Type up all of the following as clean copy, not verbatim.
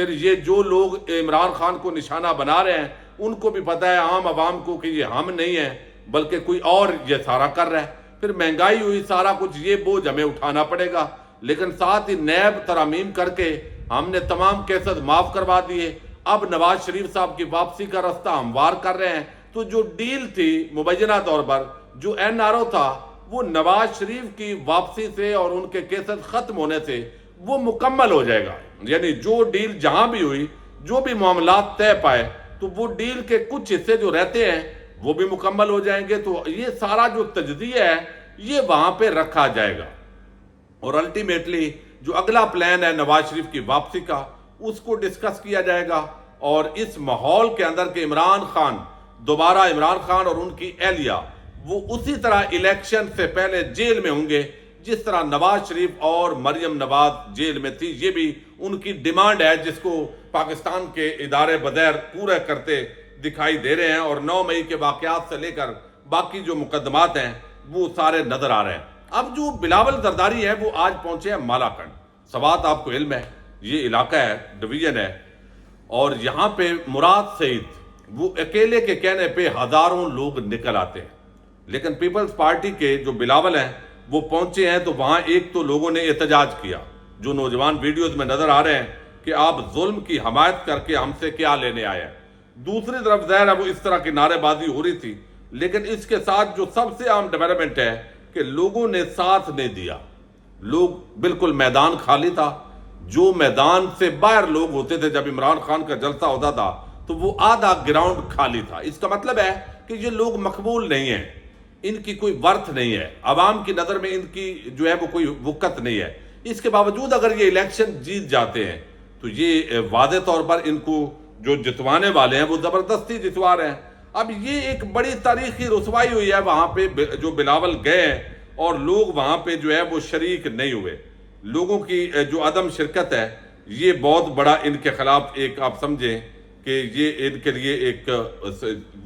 پھر یہ جو لوگ عمران خان کو نشانہ بنا رہے ہیں ان کو بھی پتہ ہے عام عوام کو کہ یہ ہم نہیں ہیں بلکہ کوئی اور یہ سارا کر رہا ہے. پھر مہنگائی ہوئی, سارا کچھ یہ بوجھ ہمیں اٹھانا پڑے گا. لیکن ساتھ ہی نیب ترامیم کر کے ہم نے تمام کیسز معاف کروا دیے. اب نواز شریف صاحب کی واپسی کا راستہ ہموار کر رہے ہیں. تو جو ڈیل تھی مبینہ طور پر, جو این آر او تھا, وہ نواز شریف کی واپسی سے اور ان کے کیسز ختم ہونے سے وہ مکمل ہو جائے گا. یعنی جو ڈیل جہاں بھی ہوئی, جو بھی معاملات طے پائے, تو وہ ڈیل کے کچھ حصے جو رہتے ہیں وہ بھی مکمل ہو جائیں گے. تو یہ سارا جو تجزیہ ہے یہ وہاں پہ رکھا جائے گا. اور الٹیمیٹلی جو اگلا پلان ہے نواز شریف کی واپسی کا, اس کو ڈسکس کیا جائے گا. اور اس ماحول کے اندر کہ عمران خان دوبارہ, عمران خان اور ان کی اہلیہ وہ اسی طرح الیکشن سے پہلے جیل میں ہوں گے جس طرح نواز شریف اور مریم نواز جیل میں تھی. یہ بھی ان کی ڈیمانڈ ہے جس کو پاکستان کے ادارے بدیر پورے کرتے دکھائی دے رہے ہیں. اور 9 مئی کے واقعات سے لے کر باقی جو مقدمات ہیں وہ سارے نظر آ رہے ہیں. اب جو بلاول زرداری ہے وہ آج پہنچے ہیں مالاکنڈ. سوات آپ کو علم ہے یہ علاقہ ہے, ڈویژن ہے, اور یہاں پہ مراد سعید وہ اکیلے کے کہنے پہ ہزاروں لوگ نکل آتے ہیں. لیکن پیپلز پارٹی کے جو بلاول ہیں وہ پہنچے ہیں تو وہاں ایک تو لوگوں نے احتجاج کیا, جو نوجوان ویڈیوز میں نظر آ رہے ہیں کہ آپ ظلم کی حمایت کر کے ہم سے کیا لینے آئے ہیں. دوسری طرف ظاہر ہے وہ اس طرح کی نعرے بازی ہو رہی تھی. لیکن اس کے ساتھ جو سب سے عام ڈیولپمنٹ ہے کہ لوگوں نے ساتھ نہیں دیا. لوگ بالکل میدان خالی تھا. جو میدان سے باہر لوگ ہوتے تھے جب عمران خان کا جلسہ ہوتا تھا تو وہ آدھا گراؤنڈ خالی تھا. اس کا مطلب ہے کہ یہ لوگ مقبول نہیں ہیں, ان کی کوئی ورتھ نہیں ہے, عوام کی نظر میں ان کی جو ہے وہ کوئی وقت نہیں ہے. اس کے باوجود اگر یہ الیکشن جیت جاتے ہیں تو یہ واضح طور پر ان کو جو جتوانے والے ہیں وہ زبردستی جتوا رہے ہیں. اب یہ ایک بڑی تاریخی رسوائی ہوئی ہے وہاں پہ جو بلاول گئے ہیں اور لوگ وہاں پہ جو ہے وہ شریک نہیں ہوئے. لوگوں کی جو عدم شرکت ہے یہ بہت بڑا ان کے خلاف ایک آپ سمجھیں کہ یہ ان کے لیے ایک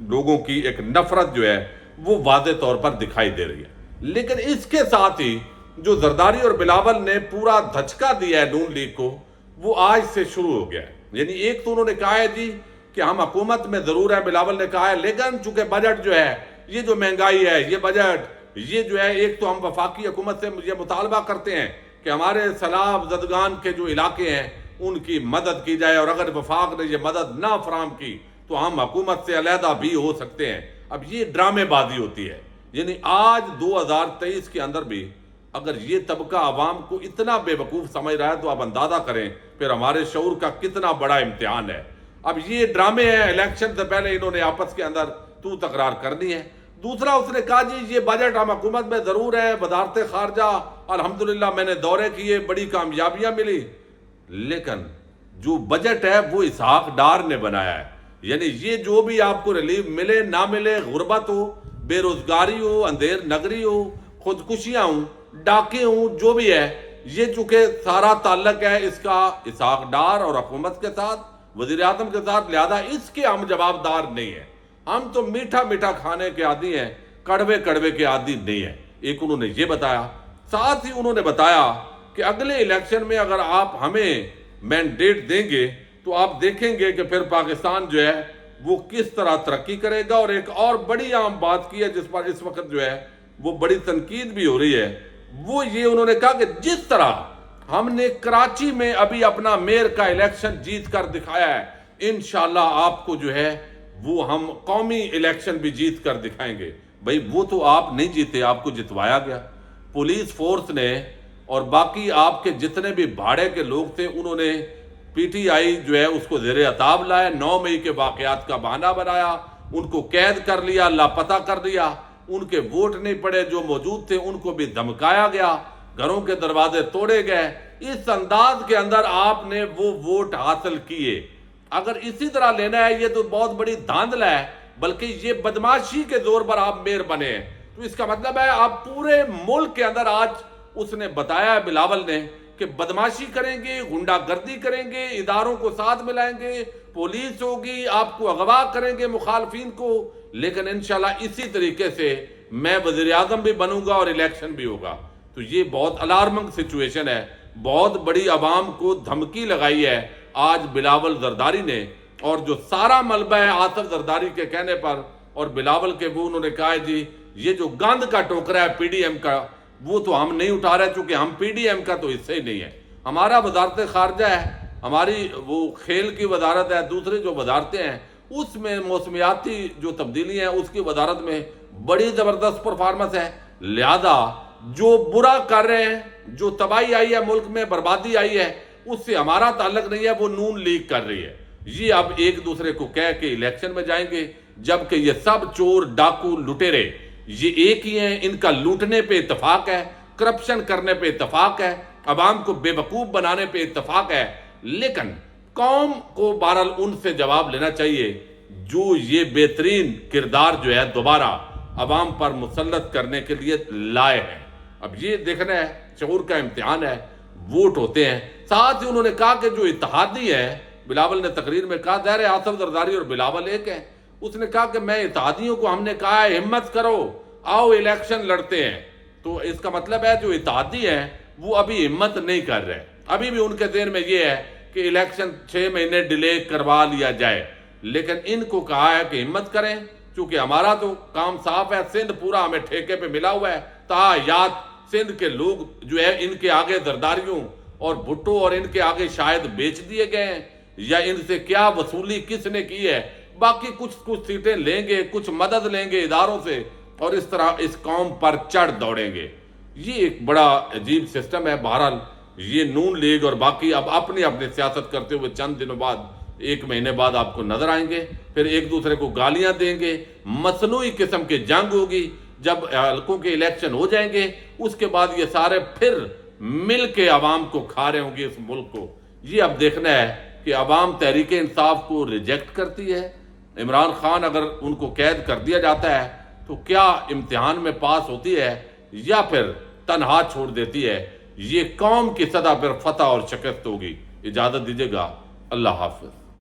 لوگوں کی ایک نفرت جو ہے وہ واضح طور پر دکھائی دے رہی ہے. لیکن اس کے ساتھ ہی جو زرداری اور بلاول نے پورا دھچکا دیا ہے نون لیگ کو, وہ آج سے شروع ہو گیا ہے. یعنی ایک تو انہوں نے کہا ہے جی کہ ہم حکومت میں ضرور ہیں, بلاول نے کہا ہے, لیکن چونکہ بجٹ جو ہے یہ جو مہنگائی ہے, یہ بجٹ یہ جو ہے, ایک تو ہم وفاقی حکومت سے یہ مطالبہ کرتے ہیں کہ ہمارے سیلاب زدگان کے جو علاقے ہیں ان کی مدد کی جائے, اور اگر وفاق نے یہ مدد نہ فراہم کی تو ہم حکومت سے علیحدہ بھی ہو سکتے ہیں. اب یہ ڈرامے بازی ہوتی ہے. یعنی آج 2023 کے اندر بھی اگر یہ طبقہ عوام کو اتنا بے وقوف سمجھ رہا ہے تو آپ اندازہ کریں پھر ہمارے شعور کا کتنا بڑا امتحان ہے. اب یہ ڈرامے ہیں, الیکشن سے پہلے انہوں نے آپس کے اندر تو تکرار کرنی ہے. دوسرا اس نے کہا جی یہ بجٹ ہم حکومت میں ضرور ہے, وزارت خارجہ الحمدللہ میں نے دورے کیے, بڑی کامیابیاں ملی, لیکن جو بجٹ ہے وہ اسحاق ڈار نے بنایا ہے. یعنی یہ جو بھی آپ کو ریلیف ملے نہ ملے, غربت ہو, بے روزگاری ہو, اندھیر نگری ہو, خودکشیاں ہوں, ڈاکے ہوں, جو بھی ہے, یہ چونکہ سارا تعلق ہے اس کا اسحاق ڈار اور حکومت کے ساتھ, وزیر اعظم کے ساتھ, لہذا اس کے ہم جواب دار نہیں ہیں. ہم تو میٹھا میٹھا کھانے کے عادی ہیں, کڑوے کڑوے کے عادی نہیں ہیں. ایک انہوں نے یہ بتایا. ساتھ ہی انہوں نے بتایا کہ اگلے الیکشن میں اگر آپ ہمیں مینڈیٹ دیں گے تو آپ دیکھیں گے کہ پھر پاکستان جو ہے وہ کس طرح ترقی کرے گا. اور ایک اور بڑی عام بات کی ہے جس پر اس وقت جو ہے وہ بڑی تنقید بھی ہو رہی ہے, وہ یہ انہوں نے کہا کہ جس طرح ہم نے کراچی میں ابھی اپنا میئر کا الیکشن جیت کر دکھایا ہے, انشاءاللہ آپ کو جو ہے وہ ہم قومی الیکشن بھی جیت کر دکھائیں گے. بھئی وہ تو آپ نہیں جیتے, آپ کو جتوایا گیا. پولیس فورس نے اور باقی آپ کے جتنے بھی بھاڑے کے لوگ تھے انہوں نے پی ٹی آئی جو ہے اس کو زیر عتاب لائے, 9 مئی کے واقعات کا بہانہ بنایا, ان کو قید کر لیا, لاپتہ کر دیا, ان کے ووٹ نہیں پڑے, جو موجود تھے ان کو بھی دھمکایا گیا, گھروں کے دروازے توڑے گئے. اس انداز کے اندر آپ نے وہ ووٹ حاصل کیے. اگر اسی طرح لینا ہے یہ تو بہت بڑی دھاندل ہے, بلکہ یہ بدماشی کے زور پر آپ میئر بنے ہیں. تو اس کا مطلب ہے آپ پورے ملک کے اندر, آج اس نے بتایا بلاول نے کہ بدماشی کریں گے, غنڈہ گردی کریں گے, اداروں کو ساتھ ملائیں گے, پولیس ہوگی, آپ کو اغوا کریں گے مخالفین کو, لیکن انشاءاللہ اسی طریقے سے میں وزیر اعظم بھی بنوں گا اور الیکشن بھی ہوگا. تو یہ بہت الارمنگ سچویشن ہے, بہت بڑی عوام کو دھمکی لگائی ہے آج بلاول زرداری نے، اور جو سارا ملبہ ہے آصف زرداری کے کہنے پر اور بلاول کے، وہ انہوں نے کہا ہے جی یہ جو گند کا ٹوکرا ہے پی ڈی ایم کا، وہ تو ہم نہیں اٹھا رہے چونکہ ہم پی ڈی ایم کا تو حصہ ہی نہیں ہے. ہمارا وزارت خارجہ ہے، ہماری وہ کھیل کی وزارت ہے، دوسری جو وزارتیں ہیں اس میں موسمیاتی جو تبدیلیاں ہیں اس کی وزارت میں بڑی زبردست پرفارمنس ہے. لہذا جو برا کر رہے ہیں، جو تباہی آئی ہے ملک میں، بربادی آئی ہے، اس سے ہمارا تعلق نہیں ہے، وہ نون لیگ کر رہی ہے. یہ اب ایک دوسرے کو کہہ کے الیکشن میں جائیں گے، جبکہ یہ سب چور ڈاکو لٹیرے یہ ایک ہی ہیں. ان کا لوٹنے پہ اتفاق ہے، کرپشن کرنے پہ اتفاق ہے، عوام کو بے وقوف بنانے پہ اتفاق ہے. لیکن قوم کو بہرحال ان سے جواب لینا چاہیے جو یہ بہترین کردار جو ہے دوبارہ عوام پر مسلط کرنے کے لیے لائے ہیں. اب یہ دیکھنا ہے، شعور کا امتحان ہے، ووٹ ہوتے ہیں. ساتھ ہی انہوں نے کہا کہ جو اتحادی ہے، بلاول نے تقریر میں کہا، ظاہر ہے آصف زرداری اور بلاول ایک ہے، اس نے کہا کہ میں اتحادیوں کو ہم نے کہا ہے ہمت کرو، آؤ الیکشن لڑتے ہیں. تو اس کا مطلب ہے جو اتحادی ہیں وہ ابھی ہمت نہیں کر رہے، ابھی بھی ان کے ذہن میں یہ ہے کہ الیکشن 6 مہینے ڈیلے کروا لیا جائے. لیکن ان کو کہا ہے کہ ہمت کریں، چونکہ ہمارا تو کام صاف ہے، سندھ پورا ہمیں ٹھیکے پہ ملا ہوا ہے. یاد سندھ کے لوگ جو ہے ان کے آگے زرداریوں اور بھٹو اور ان کے آگے شاید بیچ دیے گئے ہیں، یا ان سے کیا وصولی کس نے کی ہے. باقی کچھ سیٹیں لیں گے، کچھ مدد لیں گے اداروں سے، اور اس طرح اس قوم پر چڑھ دوڑیں گے. یہ ایک بڑا عجیب سسٹم ہے. بہرحال یہ نون لیگ اور باقی اب اپنی اپنی سیاست کرتے ہوئے چند دنوں بعد، 1 مہینے بعد آپ کو نظر آئیں گے، پھر ایک دوسرے کو گالیاں دیں گے، مصنوعی قسم کی جنگ ہوگی. جب حلقوں کے الیکشن ہو جائیں گے اس کے بعد یہ سارے پھر مل کے عوام کو کھا رہے ہوں گے اس ملک کو. یہ اب دیکھنا ہے کہ عوام تحریک انصاف کو ریجیکٹ کرتی ہے. عمران خان اگر ان کو قید کر دیا جاتا ہے تو کیا امتحان میں پاس ہوتی ہے یا پھر تنہا چھوڑ دیتی ہے. یہ قوم کی سطح پر فتح اور شکست ہوگی. اجازت دیجیے گا، اللہ حافظ.